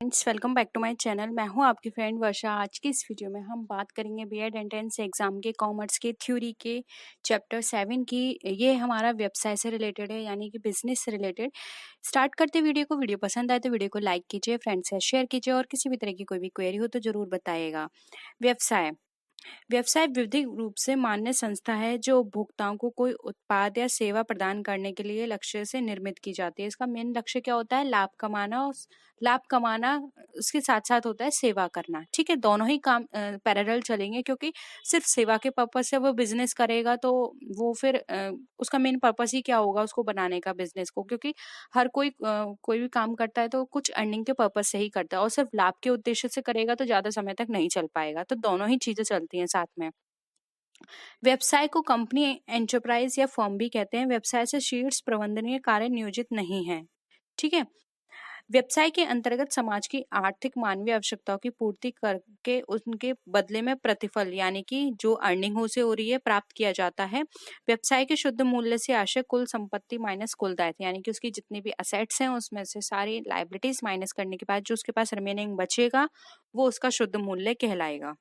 Friends, welcome back to my channel. मैं हूं आपकी फ्रेंड वर्षा। आज की इस वीडियो में हम बात करेंगे बीएड एंट्रेंस एग्जाम के कॉमर्स के थ्योरी के चैप्टर 7 की। ये हमारा व्यवसाय से रिलेटेड है, यानी कि बिजनेस से रिलेटेड। स्टार्ट करते वीडियो को। वीडियो पसंद आए तो वीडियो को लाइक कीजिए, फ्रेंड्स से शेयर कीजिए और किसी भी तरह की कोई भी क्वेरी हो तो जरूर बताइएगा। व्यवसाय व्यवसाय विधिक रूप से मान्य संस्था है जो उपभोक्ताओं को कोई उत्पाद या सेवा प्रदान करने के लिए लक्ष्य से निर्मित की जाती है। इसका मेन लक्ष्य क्या होता है? लाभ कमाना। और लाभ कमाना उसके साथ साथ होता है सेवा करना। ठीक है, दोनों ही काम पैरेलल चलेंगे, क्योंकि सिर्फ सेवा के पर्पज से वो बिजनेस करेगा तो वो फिर उसका मेन पर्पज ही क्या होगा उसको बनाने का, बिजनेस को। क्योंकि हर कोई भी काम करता है तो कुछ अर्निंग के पर्पज से ही करता है, और सिर्फ लाभ के उद्देश्य से करेगा तो ज्यादा समय तक नहीं चल पाएगा। तो दोनों ही चीजें चलती हैं साथ में। व्यवसाय को कंपनी, एंटरप्राइज या फर्म भी कहते हैं। व्यवसाय से शीर्ष प्रबंधनीय कार्य नियोजित नहीं है। ठीक है। व्यवसाय के अंतर्गत समाज की आर्थिक मानवीय आवश्यकताओं की पूर्ति करके उनके बदले में प्रतिफल, यानी कि जो अर्निंग उसे हो रही है, प्राप्त किया जाता है। व्यवसाय के शुद्ध मूल्य से आशय कुल संपत्ति माइनस कुल दायित्व, यानी कि उसकी जितनी भी असेट्स हैं उसमें से सारी लायबिलिटीज माइनस करने के बाद जो उसके पास रिमेनिंग बचेगा वो उसका शुद्ध मूल्य कहलाएगा।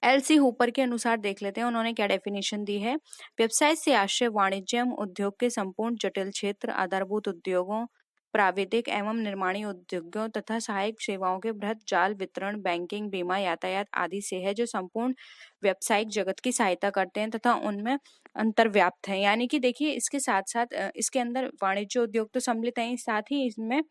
एलसी हुपर के अनुसार देख लेते हैं उन्होंने क्या डेफिनेशन दी है। व्यवसाय से आशय वाणिज्यम उद्योग के संपूर्ण जटिल क्षेत्र, आधारभूत उद्योगों, प्राविधिक एवं निर्माणी उद्योगों तथा सहायक सेवाओं के बृहत जाल, वितरण, बैंकिंग, बीमा, यातायात आदि से है, जो संपूर्ण व्यावसायिक जगत की सहायता करते हैं तथा उनमें अंतर्व्याप्त है। यानी कि देखिए, इसके साथ साथ इसके अंदर वाणिज्य उद्योग तो सम्मिलित है, साथ ही इसमें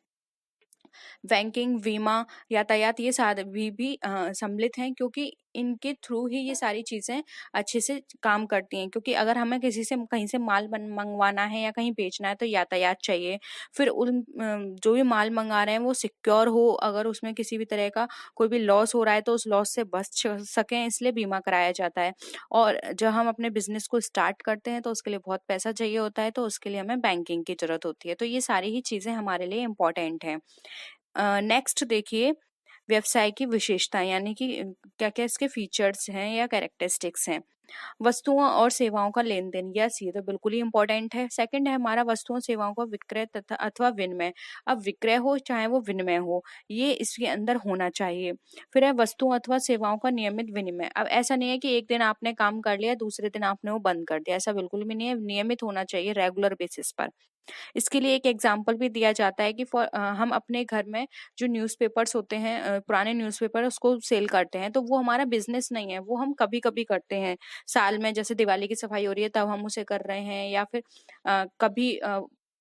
बैंकिंग, बीमा, यातायात ये सारे भी सम्मिलित हैं, क्योंकि इनके थ्रू ही ये सारी चीजें अच्छे से काम करती हैं। क्योंकि अगर हमें किसी से कहीं से माल मंगवाना है या कहीं बेचना है तो यातायात चाहिए। फिर जो भी माल मंगा रहे हैं वो सिक्योर हो, अगर उसमें किसी भी तरह का कोई भी लॉस हो रहा है तो उस लॉस से बच सकें, इसलिए बीमा कराया जाता है। और जब हम अपने बिजनेस को स्टार्ट करते हैं तो उसके लिए बहुत पैसा चाहिए होता है, तो उसके लिए हमें बैंकिंग की जरूरत होती है। तो ये सारी ही चीजें हमारे लिए इम्पोर्टेंट हैं। नेक्स्ट देखिए, व्यवसाय की विशेषता, यानी कि क्या क्या इसके फीचर्स हैं या कैरेक्टरिस्टिक्स हैं। वस्तुओं और सेवाओं का लेन देन, यस ये तो बिल्कुल ही इंपॉर्टेंट है। सेकंड है हमारा वस्तुओं सेवाओं का विक्रय तथा अथवा विनिमय। अब विक्रय हो चाहे वो विनिमय हो, ये इसके अंदर होना चाहिए। फिर है वस्तुओं अथवा सेवाओं का नियमित विनिमय। अब ऐसा नहीं है कि एक दिन आपने काम कर लिया दूसरे दिन आपने वो बंद कर दिया, ऐसा बिल्कुल भी नहीं है। नियमित होना चाहिए, रेगुलर बेसिस पर। इसके लिए एक एग्जाम्पल भी दिया जाता है कि हम अपने घर में जो न्यूज़पेपर्स होते हैं, पुराने न्यूज़पेपर उसको सेल करते हैं, तो वो हमारा बिजनेस नहीं है, वो हम कभी कभी करते हैं। साल में जैसे दिवाली की सफाई हो रही है तब हम उसे कर रहे हैं, या फिर कभी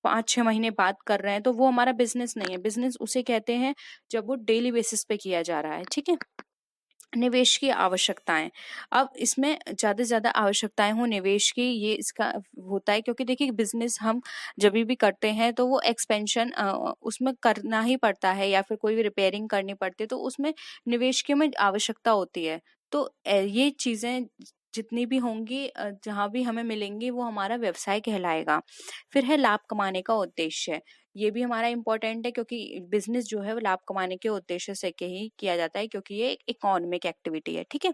5-6 महीने बाद कर रहे हैं, तो वो हमारा बिजनेस नहीं है। बिजनेस उसे कहते हैं जब वो डेली बेसिस पे किया जा रहा है। ठीक है। निवेश की आवश्यकताएं। अब इसमें ज्यादा से ज्यादा आवश्यकताएं हो निवेश की, ये इसका होता है, क्योंकि देखिए बिजनेस हम जब भी करते हैं तो वो एक्सपेंशन उसमें करना ही पड़ता है, या फिर कोई भी रिपेयरिंग करनी पड़ती है तो उसमें निवेश की हमें आवश्यकता होती है। तो ये चीजें जितनी भी होंगी, जहां भी हमें मिलेंगी, वो हमारा व्यवसाय कहलाएगा। फिर है लाभ कमाने का उद्देश्य। ये भी हमारा इम्पोर्टेंट है, क्योंकि बिजनेस जो है वो लाभ कमाने के उद्देश्य से के ही किया जाता है, क्योंकि ये एक इकोनॉमिक एक्टिविटी है। ठीक है।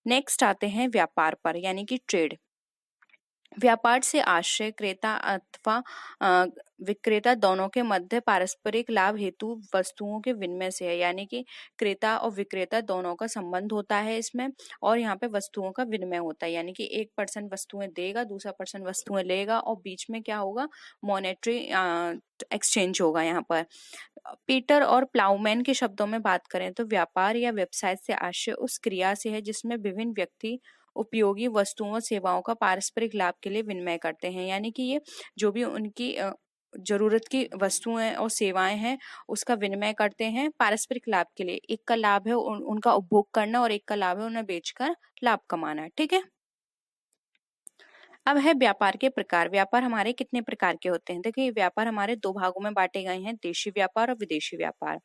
नेक्स्ट आते हैं व्यापार पर, यानी कि ट्रेड। व्यापार से आशय क्रेता अथवा अ, विक्रेता दोनों के मध्य पारस्परिक लाभ हेतु वस्तुओं के विनिमय से है, यानी कि क्रेता और विक्रेता दोनों का संबंध होता है इसमें, और यहाँ पे वस्तुओं का विनिमय होता है, यानी कि एक पर्सन वस्तुएं देगा, दूसरा पर्सन वस्तुएं लेगा, और बीच में क्या होगा? मॉनेटरी एक्सचेंज होगा यहाँ पर। पीटर और प्लाउमैन के शब्दों में बात करें तो व्यापार या व्यवसाय से आशय उस क्रिया से है जिसमें विभिन्न व्यक्ति उपयोगी वस्तुओं और सेवाओं का पारस्परिक लाभ के लिए विनिमय करते हैं, यानी कि ये जो भी उनकी जरूरत की वस्तुएं और सेवाएं हैं उसका विनिमय करते हैं पारस्परिक लाभ के लिए। एक का लाभ है उनका उपभोग करना, और एक का लाभ है उन्हें बेचकर लाभ कमाना। ठीक है। अब है व्यापार के प्रकार। व्यापार हमारे कितने प्रकार के होते हैं? देखिए, व्यापार हमारे दो भागों में बांटे गए हैं, देशी व्यापार और विदेशी व्यापार।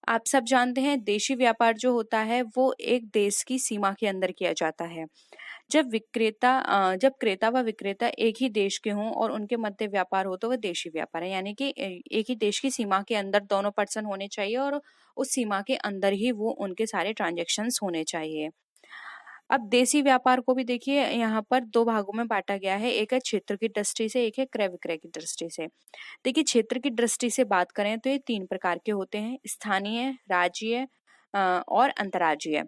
आप सब जानते हैं देशी व्यापार जो होता है वो एक देश की सीमा के अंदर किया जाता है। जब क्रेता व विक्रेता एक ही देश के हों और उनके मध्य व्यापार हो तो वह देशी व्यापार है, यानी कि एक ही देश की सीमा के अंदर दोनों पर्सन होने चाहिए और उस सीमा के अंदर ही वो उनके सारे ट्रांजेक्शन्स होने चाहिए। अब देसी व्यापार को भी देखिए यहाँ पर दो भागों में बांटा गया है, एक है क्षेत्र की दृष्टि से, एक है क्रय विक्रय की दृष्टि से। देखिए क्षेत्र की दृष्टि से बात करें तो ये 3 प्रकार के होते हैं, स्थानीय, राज्यीय और अंतर्राज्यीय।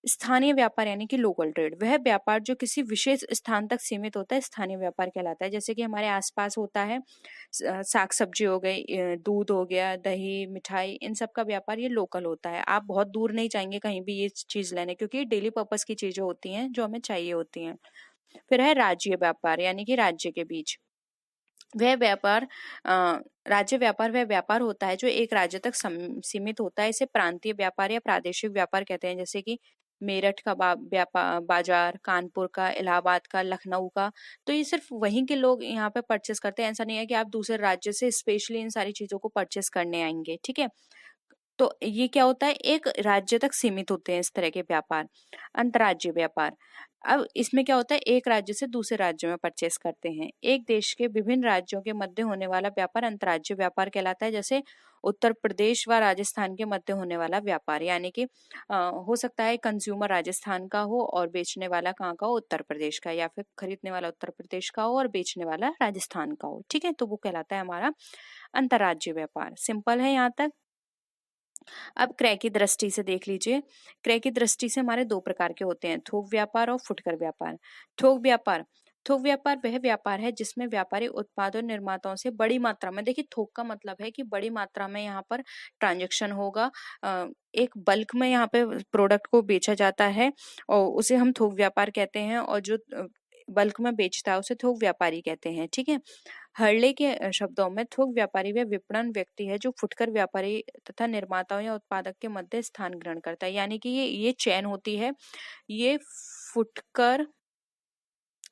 स्थानीय व्यापार यानी कि लोकल ट्रेड, वह व्यापार जो किसी विशेष स्थान तक सीमित होता है, स्थानीय व्यापार कहलाता है। जैसे कि हमारे आसपास होता है, साग सब्जी हो गई, दूध हो गया, दही, मिठाई, इन सब का व्यापार ये लोकल होता है। आप बहुत दूर नहीं जाएंगे कहीं भी ये चीज लेने, क्योंकि ये डेली पर्पस की चीजें होती हैं जो हमें चाहिए होती हैं। फिर है राज्य व्यापार यानी कि राज्य के बीच, वह व्यापार राज्य व्यापार वह व्यापार होता है जो एक राज्य तक सीमित होता है। इसे प्रांतीय व्यापार या प्रादेशिक व्यापार कहते हैं। जैसे कि मेरठ का बाजार, कानपुर का, इलाहाबाद का, लखनऊ का, तो ये सिर्फ वहीं के लोग यहाँ पे परचेस करते हैं। ऐसा नहीं है कि आप दूसरे राज्य से स्पेशली इन सारी चीजों को परचेस करने आएंगे, ठीक है। तो ये क्या होता है, एक राज्य तक सीमित होते हैं इस तरह के व्यापार। अंतर्राज्यीय व्यापार, अब इसमें क्या होता है, एक राज्य से दूसरे राज्य में परचेस करते हैं। एक देश के विभिन्न राज्यों के मध्य होने वाला व्यापार अंतर्राज्यीय व्यापार कहलाता है। जैसे उत्तर प्रदेश व राजस्थान के मध्य होने वाला व्यापार, यानी कि हो सकता है कंज्यूमर राजस्थान का हो और बेचने वाला कहाँ का हो, उत्तर प्रदेश का, या फिर खरीदने वाला उत्तर प्रदेश का हो और बेचने वाला राजस्थान का हो, ठीक है। तो वो कहलाता है हमारा अंतर्राज्यीय व्यापार। सिंपल है यहाँ तक। अब क्रय की दृष्टि से देख लीजिए। क्रय की दृष्टि से हमारे दो प्रकार के होते हैं, थोक व्यापार और फुटकर व्यापार। थोक व्यापार, थोक व्यापार वह व्यापार है जिसमें व्यापारी उत्पादों निर्माताओं से बड़ी मात्रा में, देखिए थोक का मतलब है कि बड़ी मात्रा में यहाँ पर ट्रांजैक्शन होगा, एक बल्क में यहाँ पे प्रोडक्ट को बेचा जाता है और उसे हम थोक व्यापार कहते हैं। और जो बल्क में बेचता है उसे थोक व्यापारी कहते हैं, ठीक है। हर्ले के शब्दों में थोक व्यापारी वह विपणन व्यक्ति है जो फुटकर व्यापारी तथा निर्माताओं या उत्पादक के मध्य स्थान ग्रहण करता है। यानी कि ये चैन होती है, ये फुटकर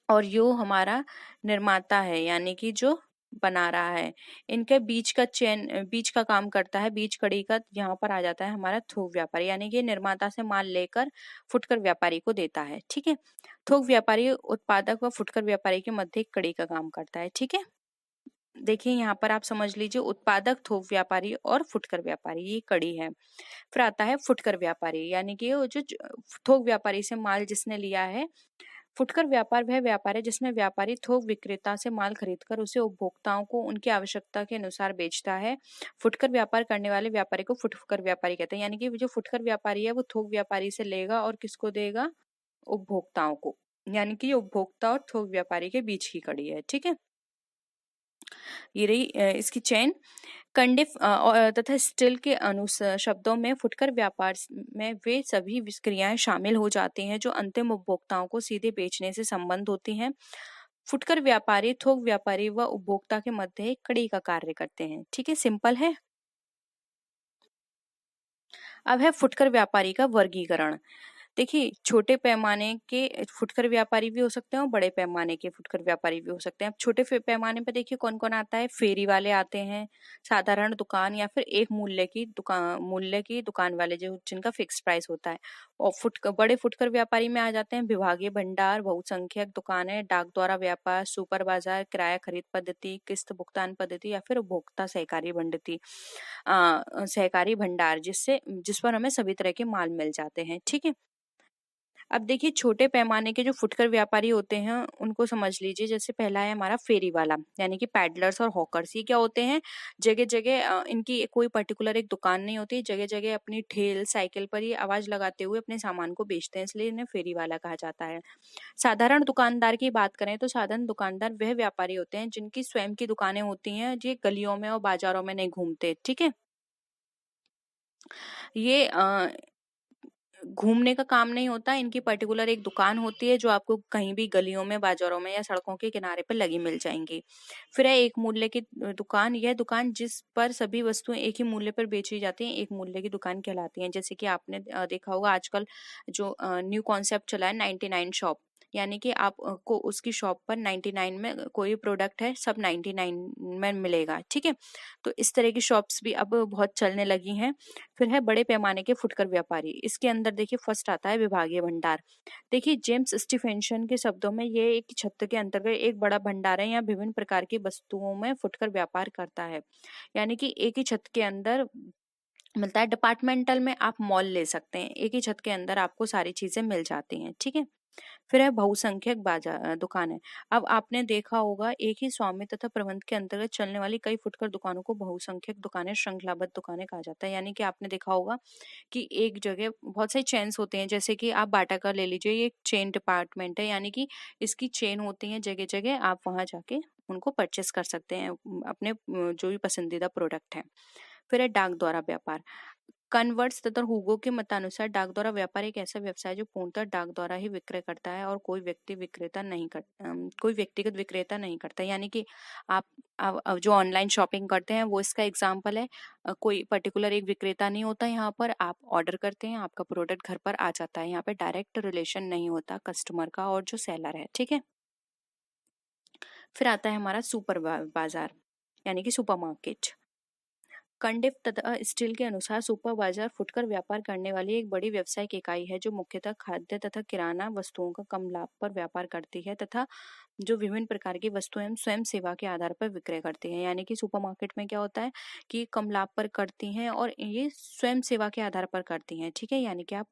और यो हमारा निर्माता है, यानी कि जो बना रहा है, इनके बीच का चैन, बीच का काम करता है, बीच कड़ी का यहाँ पर आ जाता है हमारा थोक व्यापारी, यानी कि निर्माता से माल लेकर फुटकर व्यापारी को देता है, ठीक है। थोक व्यापारी उत्पादक व फुटकर व्यापारी के मध्य एक कड़ी का काम करता है, ठीक है। देखिए यहाँ पर आप समझ लीजिए, उत्पादक, थोक व्यापारी और फुटकर व्यापारी, ये कड़ी है। फिर आता है फुटकर व्यापारी, यानी कि वो जो थोक व्यापारी से माल जिसने लिया है। फुटकर व्यापार वह व्यापार है जिसमें व्यापारी थोक विक्रेता से माल खरीदकर उसे उपभोक्ताओं को उनकी आवश्यकता के अनुसार बेचता है। फुटकर व्यापार करने वाले व्यापारी को फुटकर व्यापारी कहते हैं। यानी कि जो फुटकर व्यापारी है वो थोक व्यापारी से लेगा और किसको देगा, उपभोक्ताओं को। यानी कि ये उपभोक्ता और थोक व्यापारी के बीच की कड़ी है, ठीक है। ये रही इसकी चेन। कंडे तथा स्टील के शब्दों में फुटकर व्यापार में वे सभी क्रियाएं शामिल हो जाती हैं जो अंतिम उपभोक्ताओं को सीधे बेचने से संबंध होती हैं। फुटकर व्यापारी थोक व्यापारी व उपभोक्ता के मध्य एक कड़ी का कार्य करते हैं, ठीक है। सिंपल है। अब है फुटकर व्यापारी का वर्गीकरण। देखिए छोटे पैमाने के फुटकर व्यापारी भी हो सकते हैं और बड़े पैमाने के फुटकर व्यापारी भी हो सकते हैं। अब छोटे पैमाने पे देखिए कौन कौन आता है, फेरी वाले आते हैं, साधारण दुकान या फिर एक मूल्य की दुकान वाले जो जिनका फिक्स प्राइस होता है। और बड़े फुटकर व्यापारी में आ जाते हैं विभागीय भंडार, बहुसंख्यक दुकानें, डाक द्वारा व्यापार, सुपर बाजार, किराया खरीद पद्धति, किस्त भुगतान पद्धति या फिर उपभोक्ता सहकारी भंडार, जिस पर हमें सभी तरह के माल मिल जाते हैं, ठीक है। अब देखिए छोटे पैमाने के जो फुटकर व्यापारी होते हैं उनको समझ लीजिए। जैसे पहला है हमारा फेरी वाला, यानी कि पैडलर्स और हॉकर्स। ये क्या होते हैं, जगह जगह इनकी कोई पर्टिकुलर एक दुकान नहीं होती, जगह जगह अपनी ठेल साइकिल पर ये आवाज लगाते हुए अपने सामान को बेचते हैं, इसलिए इन्हें फेरी वाला कहा जाता है। साधारण दुकानदार की बात करें तो साधारण दुकानदार वह व्यापारी होते हैं जिनकी स्वयं की दुकानें होती हैं, जो गलियों में और बाजारों में नहीं घूमते, ठीक है। ये घूमने का काम नहीं होता, इनकी पर्टिकुलर एक दुकान होती है जो आपको कहीं भी गलियों में, बाजारों में या सड़कों के किनारे पर लगी मिल जाएंगी। फिर है एक मूल्य की दुकान। यह दुकान जिस पर सभी वस्तुएं एक ही मूल्य पर बेची जाती हैं एक मूल्य की दुकान कहलाती हैं। जैसे कि आपने देखा होगा आजकल जो न्यू कॉन्सेप्ट चला है 99 शॉप, यानी कि आपको उसकी शॉप पर 99 में कोई प्रोडक्ट है सब 99 में मिलेगा, ठीक है। तो इस तरह की शॉप्स भी अब बहुत चलने लगी हैं। फिर है बड़े पैमाने के फुटकर व्यापारी। इसके अंदर देखिए फर्स्ट आता है विभागीय भंडार। देखिए जेम्स स्टीफेंसन के शब्दों में ये एक छत्र के अंतर्गत एक बड़ा भंडार है, या विभिन्न प्रकार की वस्तुओं में फुटकर व्यापार करता है। यानी कि एक ही छत के अंदर मिलता है। डिपार्टमेंटल में आप मॉल ले सकते हैं, एक ही छत के अंदर आपको सारी चीजें मिल जाती हैं, ठीक है। फिर है बहुसंख्यक बाजार दुकानें। अब आपने देखा होगा एक ही स्वामी तथा प्रबंध के अंतर्गत चलने वाली कई फुटकर दुकानों को बहुसंख्यक दुकानें, श्रृंखलाबद्ध दुकानें कहा जाता है। यानी कि आपने देखा होगा कि एक जगह बहुत सारी चेन्स होते हैं, जैसे कि आप बाटा का ले लीजिए, ये एक चेन डिपार्टमेंट है, यानी कि इसकी चेन होती है जगह जगह, आप वहां जाके उनको परचेस कर सकते हैं अपने जो भी पसंदीदा प्रोडक्ट है। फिर है डाक द्वारा व्यापार। कन्वर्ट्स तथा हुगो के मतानुसार डाक द्वारा व्यापार एक ऐसा व्यवसाय है जो पूर्णतः डाक द्वारा ही विक्रय करता है और कोई व्यक्तिगत विक्रेता नहीं करता। यानी कि आप अब जो ऑनलाइन शॉपिंग करते हैं वो इसका एग्जाम्पल है। कोई पर्टिकुलर एक विक्रेता नहीं होता, यहाँ पर आप ऑर्डर करते हैं, आपका प्रोडक्ट घर पर आ जाता है। यहाँ पे डायरेक्ट रिलेशन नहीं होता कस्टमर का और जो सेलर है, ठीक है। फिर आता है हमारा सुपर बाजार यानी कि सुपरमार्केट। कंडिफ तथा स्टील के अनुसार सुपर बाजार फुटकर व्यापार करने वाली एक बड़ी व्यावसायिक इकाई है जो मुख्यतः खाद्य तथा किराना वस्तुओं का कम लाभ पर व्यापार करती है तथा जो विभिन्न प्रकार की वस्तुएं स्वयं सेवा के आधार पर विक्रय करती हैं। यानी कि सुपरमार्केट में क्या होता है कि कम लाभ पर करती हैं और ये स्वयं सेवा के आधार पर करती हैं, ठीक है। यानी कि आप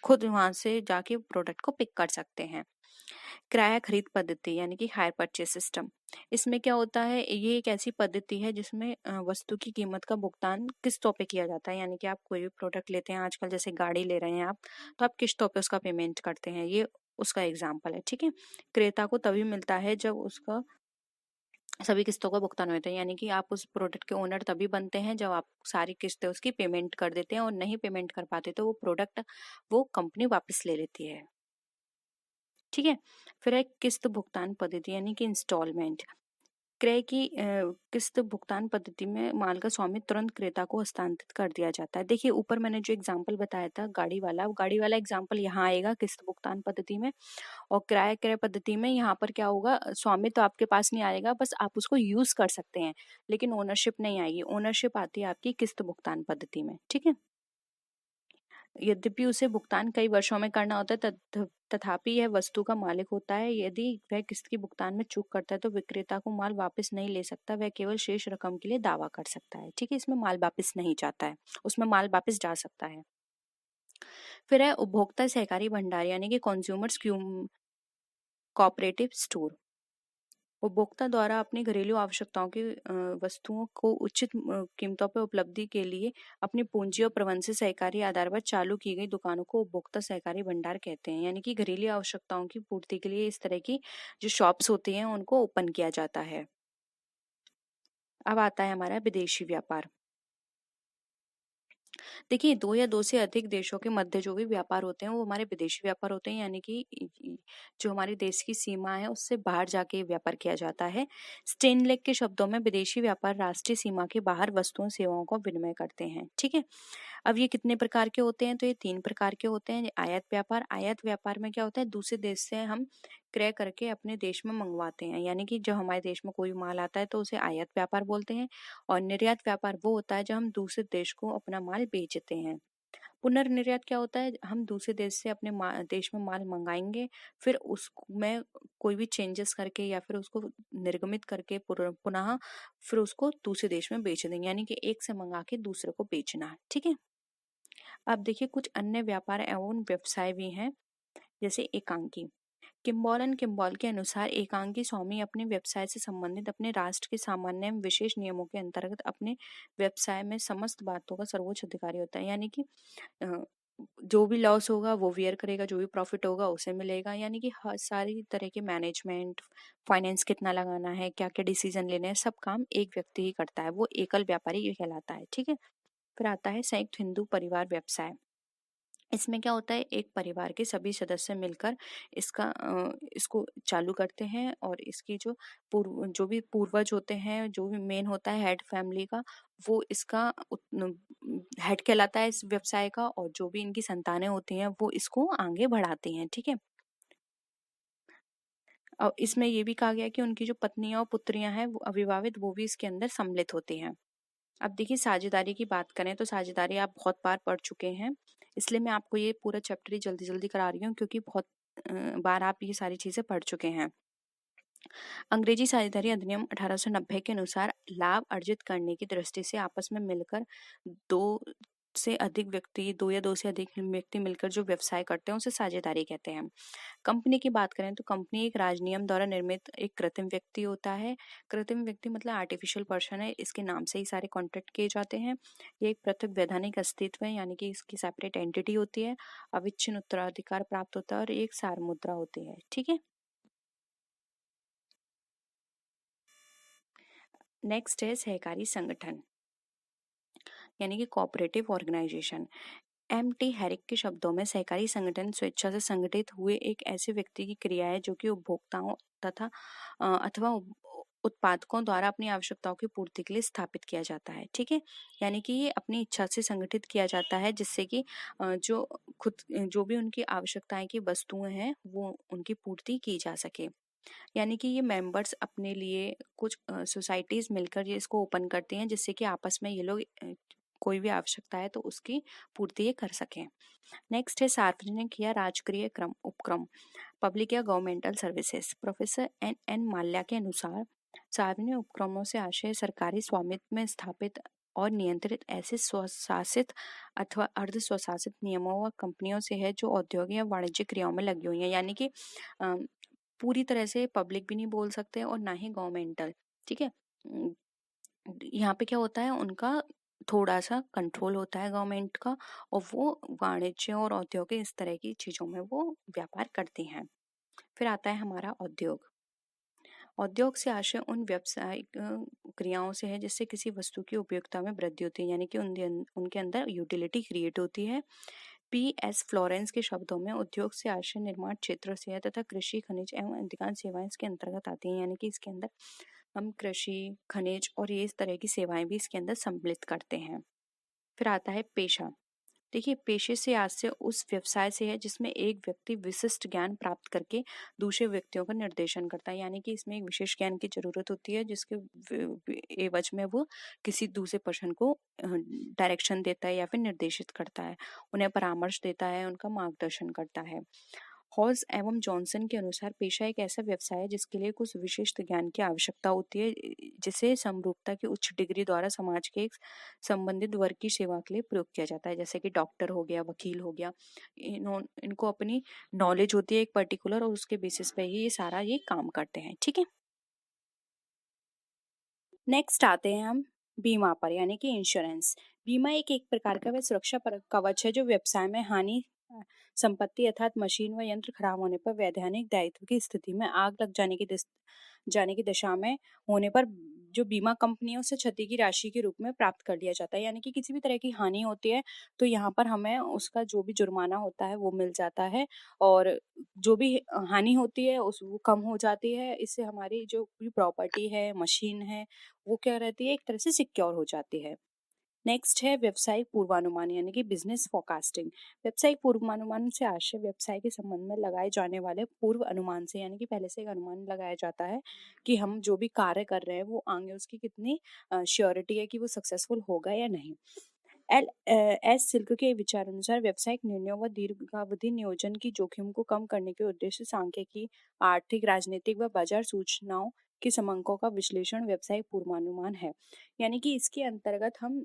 खुद वहां से जाके प्रोडक्ट को पिक कर सकते हैं। किराया खरीद पद्धति यानी कि हायर परचेज सिस्टम। इसमें क्या होता है, ये एक ऐसी पद्धति है जिसमें वस्तु की कीमत का भुगतान किस्तों पे किया जाता है। यानी कि आप कोई भी प्रोडक्ट लेते हैं, आजकल जैसे गाड़ी ले रहे हैं आप, तो आप किस्तों पे उसका पेमेंट करते हैं, ये उसका एग्जाम्पल है, ठीक है। क्रेता को तभी मिलता है जब उसका सभी किस्तों का भुगतान होता है। यानी कि आप उस प्रोडक्ट के ओनर तभी बनते हैं जब आप सारी किस्तें उसकी पेमेंट कर देते हैं, और नहीं पेमेंट कर पाते तो वो प्रोडक्ट वो कंपनी वापस ले लेती है, ठीक है। फिर है किस्त भुगतान पद्धति यानी कि इंस्टॉलमेंट। क्रय की किस्त भुगतान पद्धति में माल का स्वामित्व तुरंत क्रेता को हस्तांतरित कर दिया जाता है। देखिए ऊपर मैंने जो एग्जांपल बताया था गाड़ी वाला एग्जांपल यहाँ आएगा किस्त भुगतान पद्धति में, और किराया क्रय पद्धति में यहाँ पर क्या होगा, स्वामित्व आपके पास नहीं आएगा, बस आप उसको यूज कर सकते हैं, लेकिन ओनरशिप नहीं आएगी। ओनरशिप आती है आपकी किस्त भुगतान पद्धति में, ठीक है। यद्यपि उसे भुगतान कई वर्षों में करना होता है, तथापि यह वस्तु का मालिक होता है। यदि वह किस्त की भुगतान में चूक करता है तो विक्रेता को माल वापस नहीं ले सकता, वह केवल शेष रकम के लिए दावा कर सकता है, ठीक है। इसमें माल वापस नहीं जाता है, उसमें माल वापस जा सकता है। फिर है उपभोक्ता सहकारी भंडार यानी कि कंज्यूमर्स कोऑपरेटिव स्टोर। उपभोक्ता द्वारा अपनी घरेलू आवश्यकताओं की वस्तुओं को उचित कीमतों पर उपलब्धि के लिए अपनी पूंजी और प्रबंध से सहकारी आधार पर चालू की गई दुकानों को उपभोक्ता सहकारी भंडार कहते हैं। यानी कि घरेलू आवश्यकताओं की पूर्ति के लिए इस तरह की जो शॉप्स होती हैं उनको ओपन किया जाता है। अब आता है हमारा विदेशी व्यापार। देखिए 2 या 2 से अधिक देशों के मध्य जो भी व्यापार होते हैं वो हमारे विदेशी व्यापार होते हैं। यानी कि जो हमारे देश की सीमा है उससे बाहर जाके व्यापार किया जाता है। स्टेनलेक के शब्दों में विदेशी व्यापार राष्ट्रीय सीमा के बाहर वस्तुओं सेवाओं का विनिमय करते हैं, ठीक है। अब ये कितने प्रकार के होते हैं, तो ये 3 प्रकार के होते हैं। आयात व्यापार में क्या होता है, दूसरे देश से हम क्रय करके अपने देश में मंगवाते हैं। यानी कि जब हमारे देश में कोई माल आता है तो उसे आयात व्यापार बोलते हैं। और निर्यात व्यापार वो होता है जब हम दूसरे देश को अपना माल बेचते हैं। पुनर्निर्यात क्या होता है, हम दूसरे देश से अपने देश में माल मंगाएंगे, फिर उसमें कोई भी चेंजेस करके या फिर उसको निर्गमित करके पुनः फिर उसको दूसरे देश में बेच देंगे। यानी कि एक से मंगा के दूसरे को बेचना, ठीक है। अब देखिए कुछ अन्य व्यापार एवं व्यवसाय भी हैं, जैसे एकांकी। किम्बॉल के अनुसार एकांकी स्वामी अपने व्यवसाय से संबंधित अपने राष्ट्र के सामान्य एवं विशेष नियमों के अंतर्गत अपने व्यवसाय में समस्त बातों का सर्वोच्च अधिकारी होता है। यानी कि अ, जो भी लॉस होगा वो वियर करेगा, जो भी प्रॉफिट होगा उसे मिलेगा। यानी कि हर सारी तरह के मैनेजमेंट, फाइनेंस कितना लगाना है, क्या क्या डिसीजन लेने हैं, सब काम एक व्यक्ति ही करता है, वो एकल व्यापारी कहलाता है, ठीक है। फिर आता है संयुक्त हिंदू परिवार व्यवसाय। इसमें क्या होता है, एक परिवार के सभी सदस्य मिलकर इसको चालू करते हैं, और इसकी जो भी पूर्वज होते हैं, जो भी मेन होता है हेड फैमिली का, वो इसका हेड कहलाता है इस व्यवसाय का, और जो भी इनकी संतानें होती हैं वो इसको आगे बढ़ाती हैं, ठीक है। और इसमें ये भी कहा गया है कि उनकी जो पत्नियां और पुत्रियां हैं वो अविवाहित, वो भी इसके अंदर सम्मिलित होती हैं। अब देखिए साझेदारी की बात करें तो साझेदारी आप बहुत बार पढ़ चुके हैं, इसलिए मैं आपको ये पूरा चैप्टर ही जल्दी जल्दी करा रही हूँ, क्योंकि बहुत बार आप ये सारी चीजें पढ़ चुके हैं। अंग्रेजी साझेदारी अधिनियम 1890 के अनुसार लाभ अर्जित करने की दृष्टि से आपस में मिलकर दो से अधिक व्यक्ति, 2 या 2 से अधिक व्यक्ति मिलकर जो व्यवसाय करते हैं उसे साझेदारी कहते हैं। कंपनी की बात करें तो कंपनी एक राजनियम द्वारा निर्मित एक कृत्रिम व्यक्ति होता है। कृत्रिम व्यक्ति मतलब आर्टिफिशियल पर्सन है, इसके नाम से ही सारे कॉन्ट्रैक्ट किए जाते हैं। ये एक पृथक वैधानिक अस्तित्व है, यानी कि इसकी सेपरेट एंटिटी होती है, अविच्छिन्न उत्तराधिकार प्राप्त होता है और एक सार मुद्रा होती है। ठीक है, नेक्स्ट है सहकारी संगठन यानी कि कोऑपरेटिव ऑर्गेनाइजेशन। एम.टी. हैरिक के शब्दों में सहकारी संगठन स्वेच्छा से संगठित हुए एक ऐसे व्यक्ति की क्रिया है जो कि उपभोक्ताओं तथा अथवा उत्पादकों द्वारा अपनी आवश्यकताओं की पूर्ति के लिए स्थापित किया जाता है। ठीक है, यानी कि ये अपनी इच्छा से संगठित किया जाता है जिससे कि जो भी उनकी आवश्यकताएं की वस्तुएं हैं वो उनकी पूर्ति की जा सके। यानी कि ये मेंबर्स अपने लिए कुछ सोसाइटीज मिलकर ये इसको ओपन करती हैं जिससे कि आपस में ये लोग कोई भी आवश्यकता है तो उसकी पूर्ति ये कर सकें। नेक्स्ट है सार्वजनिक या राजकीय क्रम उपक्रम, पब्लिक या governmental services. Professor N Malya के अनुसार सार्वजनिक उपक्रमों से आशय सरकारी स्वामित्व में स्थापित और नियंत्रित ऐसे स्वशासित अथवा अर्ध स्वशासित नियमों व कंपनियों से है जो औद्योगिक या वाणिज्यिक क्रियाओं में लगी हुई है। यानी कि पूरी तरह से पब्लिक भी नहीं बोल सकते और ना ही गवर्नमेंटल। ठीक है, यहाँ पे क्या होता है, उनका थोड़ा सा कंट्रोल होता है गवर्नमेंट का, और वो वाणिज्य और औद्योगिक इस तरह की चीजों में वो व्यापार करती हैं। फिर आता है हमारा उद्योग। उद्योग से आशय उन व्यावसायिक क्रियाओं से है जिससे किसी वस्तु की उपयोगिता में वृद्धि होती है, यानी कि उनके अंदर यूटिलिटी क्रिएट होती है। P.S. फ्लोरेंस के शब्दों में उद्योग से आशय निर्माण क्षेत्र से है तथा कृषि, खनिज एवं अधिकांश सेवाएं इसके अंतर्गत आती हैं। यानी कि इसके अंदर हम कृषि, खनिज और ये इस तरह की सेवाएं भी इसके अंदर सम्मिलित करते हैं। फिर आता है पेशा। देखिए, पेशे से आज से उस व्यवसाय से है जिसमें एक व्यक्ति विशिष्ट ज्ञान प्राप्त करके दूसरे व्यक्तियों का निर्देशन करता है। यानी कि इसमें एक विशेष ज्ञान की जरूरत होती है जिसके एवज में वो किसी दूसरे पर्सन को डायरेक्शन देता है या फिर निर्देशित करता है, उन्हें परामर्श देता है, उनका मार्गदर्शन करता है। हॉल्स एवं जॉनसन के अनुसार पेशा एक ऐसा व्यवसाय है जिसके लिए कुछ विशिष्ट ज्ञान की आवश्यकता होती है जिसे समरूपता की उच्च डिग्री द्वारा समाज के एक संबंधित वर्ग की सेवा के लिए प्रयोग किया जाता है। जैसे कि डॉक्टर हो गया, वकील हो गया, इनको अपनी नॉलेज होती है एक पर्टिकुलर और उसके बेसिस पे ही ये सारा ये काम करते हैं। ठीक है, नेक्स्ट आते हैं हम बीमा पर, यानी कि इंश्योरेंस। बीमा एक प्रकार का वह सुरक्षा कवच है जो व्यवसाय में हानि संपत्ति अर्थात मशीन व यंत्र खराब होने पर वैधानिक दायित्व की स्थिति में आग लग जाने की दशा में होने पर जो बीमा कंपनियों से क्षति की राशि के रूप में प्राप्त कर लिया जाता है। यानी कि किसी भी तरह की हानि होती है तो यहाँ पर हमें उसका जो भी जुर्माना होता है वो मिल जाता है, और जो भी हानि होती है उस वो कम हो जाती है। इससे हमारी जो भी प्रॉपर्टी है, मशीन है, वो क्या रहती है, एक तरह से सिक्योर हो जाती है। नेक्स्ट है व्यवसायिक पूर्वानुमान, यानी कि बिजनेस फोरकास्टिंग। व्यवसायिक पूर्वानुमान से आशय व्यवसाय के संबंध में लगाए जाने वाले पूर्व अनुमान से, यानी कि पहले से एक अनुमान लगाया जाता है कि हम जो भी कार्य कर रहे हैं वो आगे उसकी कितनी श्योरिटी है कि वो सक्सेसफुल होगा या नहीं। एस सिल्क के विचार अनुसार व्यावसायिक निर्णयों व दीर्घावधि नियोजन की जोखिम को कम करने के उद्देश्य सांख्यिकी, आर्थिक, राजनीतिक व बाजार सूचनाओं के समंकों का विश्लेषण व्यावसायिक पूर्वानुमान है। यानी कि इसके अंतर्गत हम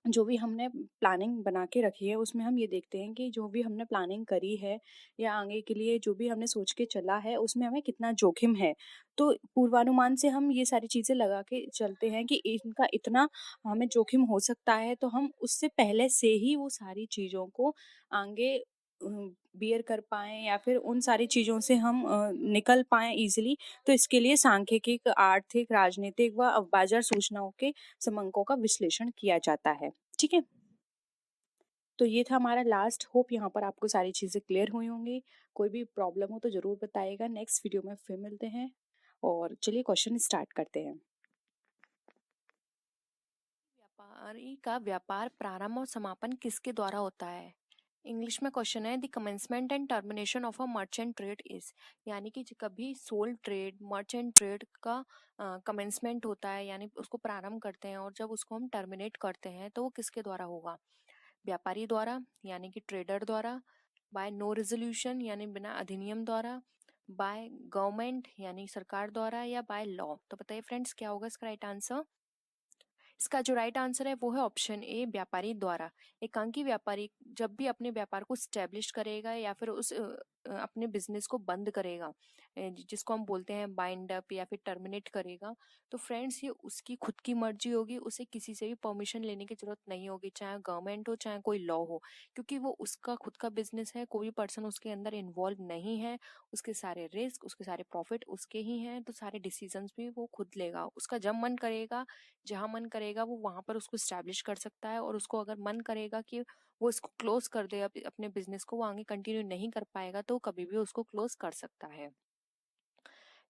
जो भी हमने प्लानिंग बना के रखी है उसमें हम ये देखते हैं कि जो भी हमने प्लानिंग करी है या आगे के लिए जो भी हमने सोच के चला है उसमें हमें कितना जोखिम है। तो पूर्वानुमान से हम ये सारी चीज़ें लगा के चलते हैं कि इनका इतना हमें जोखिम हो सकता है, तो हम उससे पहले से ही वो सारी चीज़ों को आगे बियर कर पाएँ या फिर उन सारी चीज़ों से हम निकल पाएँ ईज़िली। तो इसके लिए सांख्यिकी, आर्थिक, राजनीतिक व बाजार सूचनाओं के समंकों का विश्लेषण किया जाता है। ठीक है, तो ये था हमारा लास्ट। होप यहाँ पर आपको सारी चीज़ें क्लियर हुई होंगी। कोई भी प्रॉब्लम हो तो ज़रूर बताइएगा। नेक्स्ट वीडियो में फिर मिलते हैं, और चलिए क्वेश्चन स्टार्ट करते हैं। व्यापारी का व्यापार प्रारंभ और समापन किसके द्वारा होता है? इंग्लिश में क्वेश्चन है, the commencement and termination of a merchant trade is. यानी कि कभी सोल्ड ट्रेड, मर्चेंट ट्रेड का कमेंसमेंट होता है, यानी उसको प्रारंभ करते हैं, और जब उसको हम टर्मिनेट करते हैं तो वो किसके द्वारा होगा? व्यापारी द्वारा, यानी कि ट्रेडर द्वारा, बाय नो रेजोल्यूशन यानी बिना अधिनियम द्वारा, बाय गवर्नमेंट यानी सरकार द्वारा, या बाय लॉ। तो बताइए फ्रेंड्स क्या होगा इसका राइट आंसर? इसका जो राइट आंसर है वो है ऑप्शन ए, व्यापारी द्वारा। एकांकी व्यापारी जब भी अपने व्यापार को स्टैब्लिश करेगा या फिर उस अपने बिजनेस को बंद करेगा, जिसको हम बोलते हैं बाइंड अप या फिर टर्मिनेट करेगा, तो फ्रेंड्स ये उसकी खुद की मर्जी होगी, उसे किसी से भी परमिशन लेने की जरूरत नहीं होगी, चाहे गवर्नमेंट हो चाहे कोई लॉ हो, क्योंकि वो उसका खुद का बिजनेस है, कोई पर्सन उसके अंदर इन्वॉल्व नहीं है। उसके सारे रिस्क, उसके सारे प्रॉफिट उसके ही हैं, तो सारे डिसीजंस भी वो खुद लेगा। उसका जब मन करेगा, जहां मन करेगा वो वहां पर उसको स्टैब्लिश कर सकता है, और उसको अगर मन करेगा कि वो इसको क्लोज कर दे, अपने बिजनेस को वो आगे कंटिन्यू नहीं कर पाएगा, तो कभी भी उसको क्लोज कर सकता है।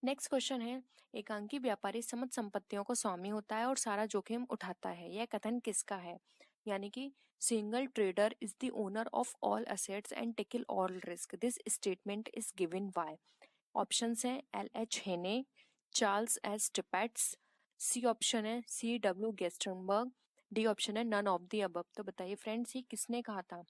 नेक्स्ट क्वेश्चन है, एकांकी व्यापारी समस्त संपत्तियों को स्वामी होता है और सारा जोखिम उठाता है, यह कथन किसका है? यानी कि single trader is the owner of all assets and tackle all risk, this statement is given by. Options हैं L.H. हेने, चार्ल्स एस टिपेट्स, सी ऑप्शन है C.W. गेस्टनबर्ग, डी ऑप्शन है नन ऑफ द अबव। तो बताइए फ्रेंड्स ये किसने कहा था?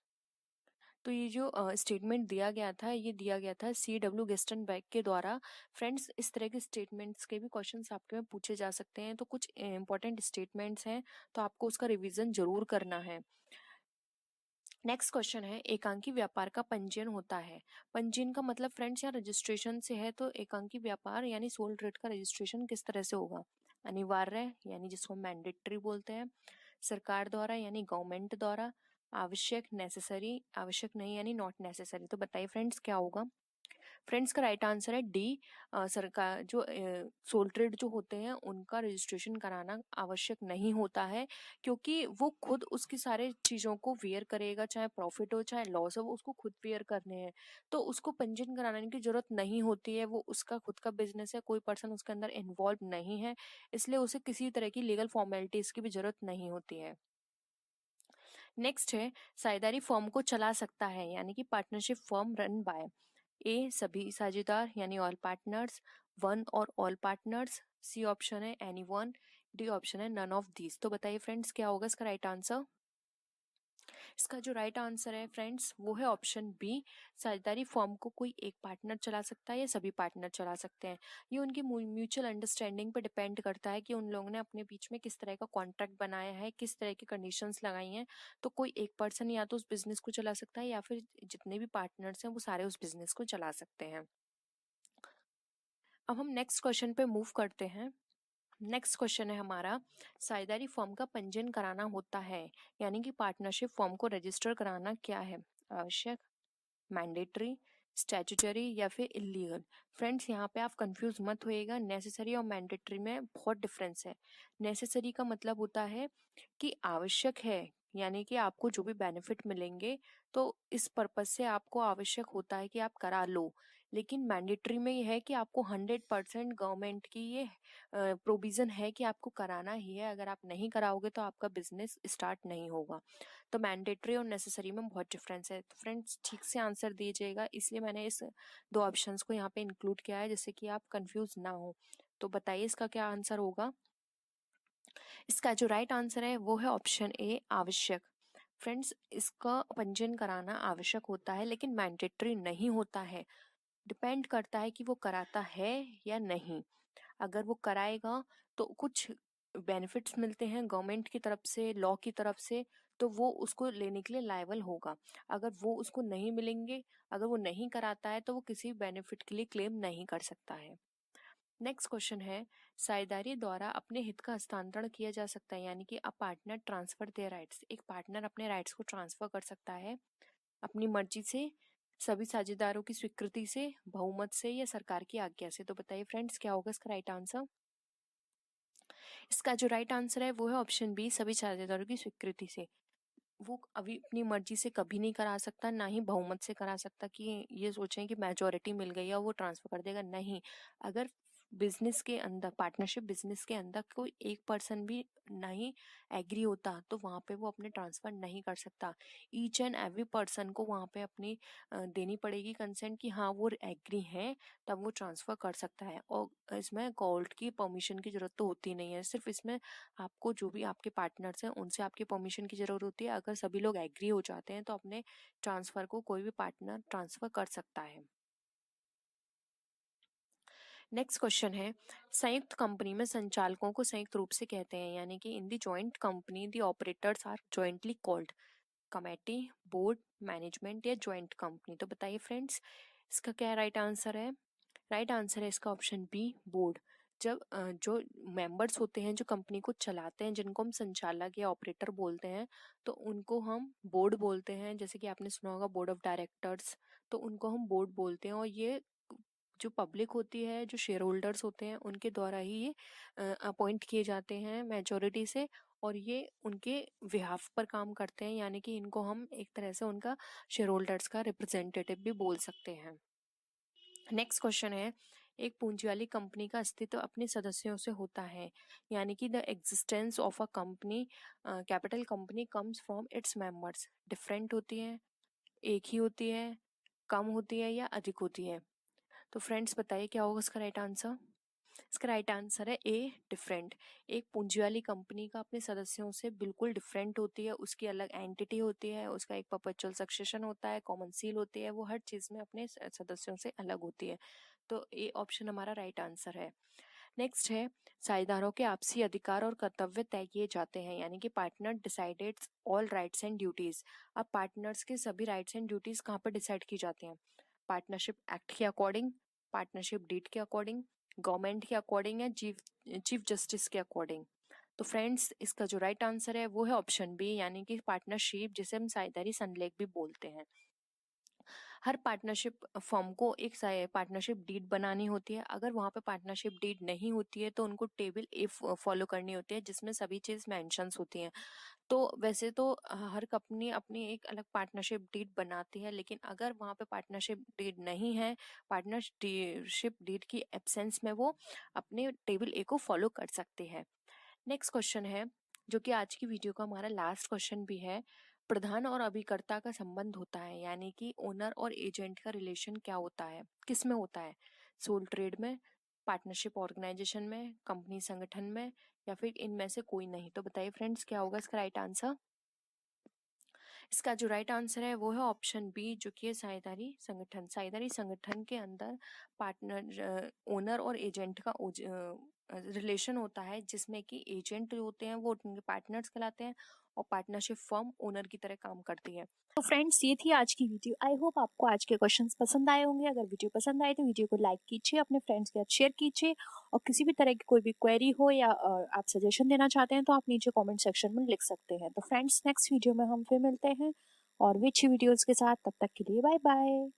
तो ये जो स्टेटमेंट दिया गया था, ये दिया गया था C.W. गेस्टनबर्ग के द्वारा। फ्रेंड्स इस तरह के स्टेटमेंट्स के भी क्वेश्चंस आपके में पूछे जा सकते हैं, तो कुछ इंपॉर्टेंट स्टेटमेंट्स हैं, तो आपको उसका रिवीजन जरूर करना है। नेक्स्ट क्वेश्चन है, एकांकी व्यापार का पंजीयन होता है। पंजीयन का मतलब फ्रेंड्स यहाँ रजिस्ट्रेशन से है, तो एकांकी व्यापार यानी सोल ट्रेड का रजिस्ट्रेशन किस तरह से होगा? अनिवार्य यानी जिसको मैंडेटरी बोलते हैं, सरकार द्वारा यानी गवर्नमेंट द्वारा, आवश्यक नेसेसरी, आवश्यक नहीं यानी नॉट नेसेसरी। तो बताइए फ्रेंड्स क्या होगा? फ्रेंड्स का राइट आंसर है डी, सरकार जो सोल ट्रेड जो होते हैं उनका रजिस्ट्रेशन कराना आवश्यक नहीं होता है, क्योंकि वो खुद उसकी सारे चीजों को वेयर करेगा, चाहे प्रॉफिट हो चाहे लॉस हो, वो उसको खुद वेयर करने हैं, तो उसको पंजीयन कराने की जरूरत नहीं होती है। वो उसका खुद का बिजनेस है, कोई पर्सन उसके अंदर इन्वॉल्व नहीं है, इसलिए उसे किसी तरह की लीगल फॉर्मेलिटीज की भी जरूरत नहीं होती है। नेक्स्ट है, साझेदारी फर्म को चला सकता है, यानी कि पार्टनरशिप फर्म रन बाय ए, सभी साझेदार यानी ऑल पार्टनर्स, वन और ऑल पार्टनर्स, सी ऑप्शन है एनी वन, डी ऑप्शन है नन ऑफ दीज। तो बताइए फ्रेंड्स क्या होगा इसका राइट आंसर? इसका जो राइट आंसर है फ्रेंड्स वो है ऑप्शन बी, साझेदारी फॉर्म को कोई एक पार्टनर चला सकता है या सभी पार्टनर चला सकते हैं। ये उनकी म्यूचुअल अंडरस्टैंडिंग पे डिपेंड करता है कि उन लोगों ने अपने बीच में किस तरह का कॉन्ट्रैक्ट बनाया है, किस तरह की कंडीशंस लगाई हैं। तो कोई एक पर्सन या तो उस बिजनेस को चला सकता है, या फिर जितने भी पार्टनर्स हैं वो सारे उस बिजनेस को चला सकते हैं। अब हम नेक्स्ट क्वेश्चन पे मूव करते हैं। नेक्स्ट क्वेश्चन है हमारा, साझेदारी फॉर्म का पंजीयन कराना होता है, यानी कि पार्टनरशिप फॉर्म को रजिस्टर कराना क्या है? आवश्यक, मैंडेटरी, स्टैट्यूटरी या फिर इलीगल? फ्रेंड्स यहाँ पे आप कंफ्यूज मत होइएगा, नेसेसरी और मैंडेटरी में बहुत डिफरेंस है। नेसेसरी का मतलब होता है कि आवश्यक है, यानी कि आपको जो भी बेनिफिट मिलेंगे तो इस पर्पज से आपको आवश्यक होता है कि आप करा लो। लेकिन मैंडेटरी में ये है कि आपको 100% गवर्नमेंट की ये प्रोविजन है कि आपको कराना ही है, अगर आप नहीं कराओगे तो आपका बिजनेस स्टार्ट नहीं होगा। तो मैंडेटरी और नेसेसरी में बहुत डिफरेंस है। तो फ्रेंड्स ठीक से आंसर दीजिएगा, इसलिए मैंने इस दो ऑप्शंस को यहाँ पे इंक्लूड किया है, जिससे कि आप कंफ्यूज ना हो। तो बताइए इसका क्या आंसर होगा? इसका जो राइट आंसर है वो है ऑप्शन ए, आवश्यक। फ्रेंड्स इसका पंजीयन कराना आवश्यक होता है, लेकिन मैंडेटरी नहीं होता है। डिपेंड करता है कि वो कराता है या नहीं। अगर वो कराएगा तो कुछ बेनिफिट्स मिलते हैं गवर्नमेंट की तरफ से, लॉ की तरफ से, तो वो उसको लेने के लिए लायबल होगा। अगर वो उसको नहीं मिलेंगे, अगर वो नहीं कराता है, तो वो किसी बेनिफिट के लिए क्लेम नहीं कर सकता है। नेक्स्ट क्वेश्चन है, साझेदारी द्वारा अपने हित का हस्तांतरण किया जा सकता है, यानी कि a partner transfer their rights, एक पार्टनर अपने राइट्स को ट्रांसफर कर सकता है अपनी मर्जी से, सभी साझेदारों की स्वीकृति से, बहुमत से या सरकार की आज्ञा से। तो बताइए फ्रेंड्स क्या होगा इसका राइट आंसर? इसका जो राइट आंसर है वो है ऑप्शन बी, सभी साझेदारों की स्वीकृति से। वो अभी अपनी मर्जी से कभी नहीं करा सकता, ना ही बहुमत से करा सकता कि ये सोचें कि मेजोरिटी मिल गई है और वो ट्रांसफर कर देगा, नहीं। अगर बिजनेस के अंदर, पार्टनरशिप बिजनेस के अंदर कोई एक पर्सन भी नहीं एग्री होता, तो वहां पे वो अपने ट्रांसफर नहीं कर सकता। ईच एंड एवरी पर्सन को वहां पे अपनी देनी पड़ेगी कंसेंट कि हाँ वो एग्री है, तब वो ट्रांसफर कर सकता है। और इसमें कोर्ट की परमिशन की जरूरत तो होती नहीं है, सिर्फ इसमें आपको जो भी आपके पार्टनर्स हैं उनसे आपकी परमिशन की जरूरत होती है। अगर सभी लोग एग्री हो जाते हैं तो अपने ट्रांसफर को कोई भी पार्टनर ट्रांसफर कर सकता है। नेक्स्ट क्वेश्चन है, संयुक्त कंपनी में संचालकों को संयुक्त रूप से कहते हैं, यानी कि in the joint company the operators are jointly called committee, board, management या जॉइंट कंपनी। तो बताइए फ्रेंड्स, इसका क्या राइट आंसर है? राइट आंसर है इसका ऑप्शन बी, बोर्ड। जब जो मेंबर्स होते हैं जो कंपनी को चलाते हैं, जिनको हम संचालक या ऑपरेटर बोलते हैं, तो उनको हम बोर्ड बोलते हैं। जैसे कि आपने सुना होगा बोर्ड ऑफ डायरेक्टर्स, तो उनको हम बोर्ड बोलते हैं। और ये जो पब्लिक होती है, जो शेयर होल्डर्स होते हैं, उनके द्वारा ही ये अपॉइंट किए जाते हैं मेजोरिटी से, और ये उनके बिहाफ पर काम करते हैं, यानी कि इनको हम एक तरह से उनका शेयर होल्डर्स का रिप्रेजेंटेटिव भी बोल सकते हैं। नेक्स्ट क्वेश्चन है, एक पूंजी वाली कंपनी का अस्तित्व अपने सदस्यों से होता है, यानी कि the existence of a company, capital company comes from its members. Different होती है, एक ही होती है, कम होती है या अधिक होती है? तो फ्रेंड्स बताइए क्या होगा इसका राइट आंसर? इसका राइट आंसर है ए, डिफरेंट। एक पूंजी वाली कंपनी का अपने सदस्यों से बिल्कुल डिफरेंट होती है, उसकी अलग एंटिटी होती है, उसका एक परपेचुअल सक्सेशन होता है, कॉमन सील होती है, वो हर चीज में अपने सदस्यों से अलग होती है। तो ए ऑप्शन हमारा राइट आंसर है। नेक्स्ट है, साझेदारों के आपसी अधिकार और कर्तव्य तय किए जाते हैं, यानी कि partner decides all rights and duties. अब पार्टनर्स के सभी राइट्स एंड ड्यूटीज कहाँ पर डिसाइड की जाती हैं? पार्टनरशिप एक्ट के अकॉर्डिंग, पार्टनरशिप डीड के अकॉर्डिंग, गवर्नमेंट के अकॉर्डिंग या चीफ जस्टिस के अकॉर्डिंग। तो फ्रेंड्स इसका जो राइट आंसर है वो है ऑप्शन बी, यानी कि पार्टनरशिप, जिसे हम साझेदारी संलेख भी बोलते हैं। हर पार्टनरशिप फर्म को एक पार्टनरशिप डीड बनानी होती है। अगर वहाँ पे पार्टनरशिप डीड नहीं होती है तो उनको टेबल ए फॉलो करनी होती है, जिसमें सभी चीज़ मेंशंस होती हैं। तो वैसे तो हर कंपनी अपनी एक अलग पार्टनरशिप डीड बनाती है, लेकिन अगर वहाँ पे पार्टनरशिप डीड नहीं है, पार्टनरशिप डीड की एब्सेंस में वो अपने टेबल ए को फॉलो कर सकते हैं। नेक्स्ट क्वेश्चन है, जो कि आज की वीडियो का हमारा लास्ट क्वेश्चन भी है, प्रधान और अभिकर्ता का संबंध होता है, यानी कि ओनर और एजेंट का रिलेशन क्या होता है, किस में होता है? सोल ट्रेड में, पार्टनरशिप ऑर्गेनाइजेशन में, कंपनी संगठन में, या फिर इनमें से कोई नहीं? तो बताइए फ्रेंड्स क्या होगा इसका राइट आंसर? इसका जो राइट आंसर है वो है ऑप्शन बी, जो कि है साझेदारी संगठन। साझेदारी संगठन के अंदर पार्टनर, ओनर और एजेंट का रिलेशन होता है, जिसमें कि एजेंट जो होते हैं वो उनके पार्टनर्स कहलाते हैं, और पार्टनरशिप फर्म ओनर की तरह काम करती है। तो फ्रेंड्स ये थी आज की वीडियो। आई होप आपको आज के क्वेश्चंस पसंद आए होंगे। अगर वीडियो पसंद आए तो वीडियो को लाइक कीजिए, अपने फ्रेंड्स के साथ शेयर कीजिए, और किसी भी तरह की कोई भी क्वेरी हो या आप सजेशन देना चाहते हैं तो आप नीचे कमेंट सेक्शन में लिख सकते हैं। तो फ्रेंड्स नेक्स्ट वीडियो में हम फिर मिलते हैं और भी अच्छी वीडियोस के साथ। तब तक के लिए बाय बाय।